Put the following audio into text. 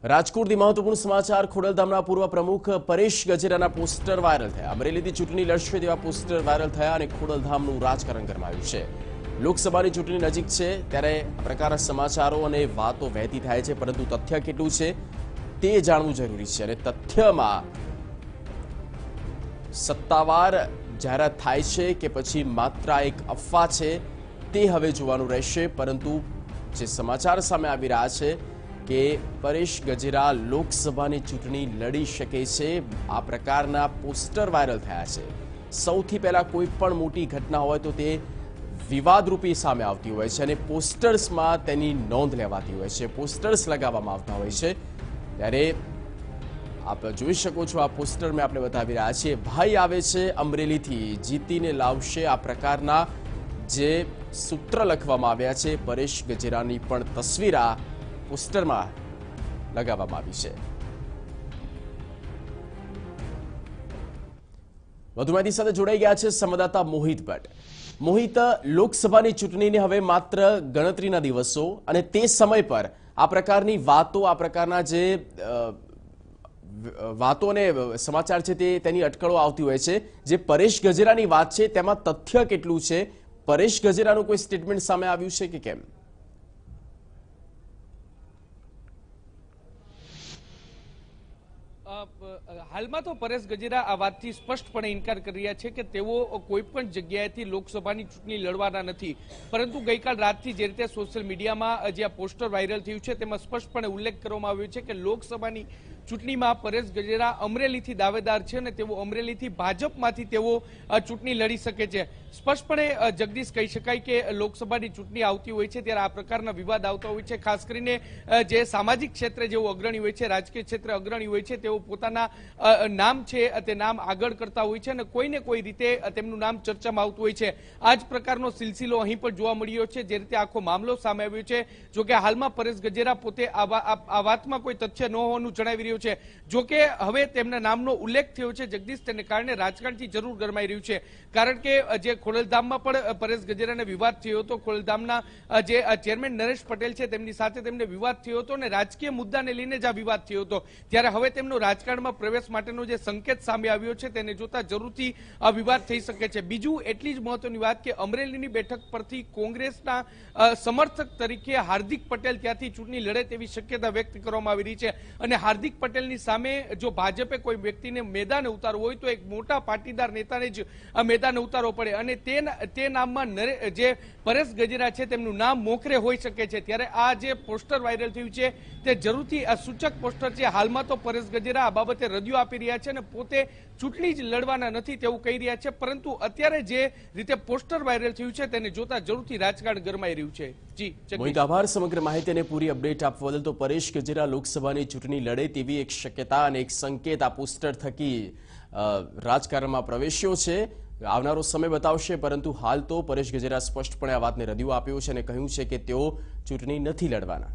રાજકોટથી મહત્વપૂર્ણ સમાચાર ખોડલધામના પૂર્વ પ્રમુખ પરેશ ગજેરાના પોસ્ટર વાયરલ થયા। અમરેલીથી ચૂંટણી લડશે તેવા પોસ્ટર વાયરલ થયા અને ખોડલધામનું રાજકારણ ગરમાયું છે। લોકસભાની ચૂંટણી નજીક છે ત્યારે આ પ્રકારના સમાચારો અને વાતો વહેતી થાય છે, પરંતુ તથ્ય કેટલું છે તે જાણવું જરૂરી છે અને તથ્યમાં સત્તાવાર જાહેરાત થાય છે કે પછી માત્ર એક અફવા છે તે હવે જોવાનું રહેશે। પરંતુ જે સમાચાર સામે આવી રહ્યા છે કે પરેશ ગજેરા લોકસભાની ચૂંટણી લડી શકે છે, આ પ્રકારના પોસ્ટર વાયરલ થયા છે। સૌથી પહેલા કોઈ પણ મોટી ઘટના હોય તો તે વિવાદરૂપી સામે આવતી હોય છે અને પોસ્ટર્સમાં તેની નોંધ લેવાતી હોય છે, પોસ્ટર્સ લગાવવામાં આવતા હોય છે। ત્યારે આપ જોઈ શકો છો, આ પોસ્ટર મેં આપણે બતાવી રહ્યા છીએ। ભાઈ આવે છે અમરેલીથી, જીતીને લાવશે, આ પ્રકારના જે સૂત્ર લખવામાં આવ્યા છે પરેશ ગજેરાની પણ તસવીર આ પોસ્ટરમાં લગાવવામાં આવી છે। વધુ માહિતી સાથે જોડાઈ ગયા છે સંવાદદાતા મોહિત ભટ્ટ। મોહિત, લોકસભાની ચૂંટણીને હવે માત્ર ગણતરીના દિવસો અને તે સમય પર આ પ્રકારની વાતો, આ પ્રકારના જે વાતો અને સમાચાર છે તેની અટકળો આવતી હોય છે। જે પરેશ ગજેરાની વાત છે તેમાં તથ્ય કેટલું છે? પરેશ ગજેરાનું કોઈ સ્ટેટમેન્ટ સામે આવ્યું છે કે કેમ? હાલમાં તો પરેશ ગજેરા આ વાતથી સ્પષ્ટપણે ઇનકાર કરી રહ્યા છે કે તેઓ કોઈ પણ જગ્યાએથી લોકસભાની ચૂંટણી લડવાના નથી। પરંતુ ગઈકાલ રાતથી જે રીતે સોશિયલ મીડિયામાં જે આ પોસ્ટર વાયરલ થયું છે તેમાં સ્પષ્ટપણે ઉલ્લેખ કરવામાં આવ્યો છે કે લોકસભાની ચૂંટણીમાં પરેશ ગજેરા અમરેલીથી દાવેદાર છે અને તેઓ અમરેલીથી ભાજપમાંથી તેઓ ચૂંટણી લડી શકે છે। સ્પષ્ટપણે જગદીશ કહી શકાય કે લોકસભાની ચૂંટણી આવતી હોય છે ત્યારે આ પ્રકારના વિવાદ આવતા હોય છે। ખાસ કરીને જે સામાજિક ક્ષેત્રે જેઓ અગ્રણી હોય છે, રાજકીય ક્ષેત્રે અગ્રણી હોય છે, તેઓ પોતાના નામ છે તે નામ આગળ કરતા હોય છે અને કોઈને કોઈ રીતે તેમનું નામ ચર્ચામાં આવતું હોય છે। આ જ પ્રકારનો સિલસિલો અહીં પણ જોવા મળ્યો છે, જે રીતે આખો મામલો સામે આવ્યો છે। જોકે હાલમાં પરેશ ગજેરા પોતે આ વાતમાં કોઈ તથ્ય ન હોવાનું જણાવી રહ્યું છે। જોકે હવે તેમના નામનો ઉલ્લેખ થયો છે જગદીશ, તેને કારણે રાજકારણથી જરૂર ગરમાઈ રહ્યું છે। કારણ કે જે ખોડલધામમાં પણ પરેશ ગજેરાને વિવાદ થયો હતો, ખોડલધામના જે ચેરમેન નરેશ પટેલ છે તેમની સાથે તેમને વિવાદ થયો હતો અને રાજકીય મુદ્દાને લઈને જ આ વિવાદ થયો હતો। ત્યારે હવે તેમનો રાજકારણમાં પ્રવેશ માટેનો જે સંકેત સામે આવ્યો છે તેને જોતા જરૂરથી આ વિવાદ થઈ શકે છે। બીજું એટલી જ મહત્વની વાત કે અમરેલીની બેઠક પરથી કોંગ્રેસના સમર્થક તરીકે હાર્દિક પટેલ ત્યાંથી ચૂંટણી લડે તેવી શક્યતા વ્યક્ત કરવામાં આવી રહી છે અને હાર્દિક પટેલની સામે જો ભાજપે કોઈ વ્યક્તિને મેદાને ઉતારવું હોય તો એક મોટા પાટીદાર નેતાને જ મેદાને ઉતારવો પડે અને તે નામમાં જે પરેશ ગજેરા છે તેમનું નામ મોખરે હોઈ શકે છે। ત્યારે આ જે પોસ્ટર વાયરલ થયું છે તે જરૂરથી આ સૂચક પોસ્ટર છે। હાલમાં તો પરેશ ગજેરા આ બાબતે રજૂ આપી રહ્યા છે અને પોતે ચૂંટણી જ લડવાના નથી તેવું કહી રહ્યા છે, પરંતુ અત્યારે જે રીતે પોસ્ટર વાયરલ થયું છે તેને જોતા જરૂરથી રાજકારણ ગરમાઈ રહ્યું છે। જી મોહિત, આભાર સમગ્ર માહિતી અને પૂરી અપડેટ આપવા બદલ। તો પરેશ ગજેરા લોકસભાની ચૂંટણી લડે તેવી એક શક્યતા અને એક સંકેત આ પોસ્ટર થકી રાજકારણમાં પ્રવેશ્યો છે। આવનારો સમય બતાવશે, પરંતુ હાલ તો પરેશ ગજેરા સ્પષ્ટપણે આ વાતને રદિયો આપ્યો છે અને કહ્યું છે કે તેઓ ચૂંટણી નથી લડવાના।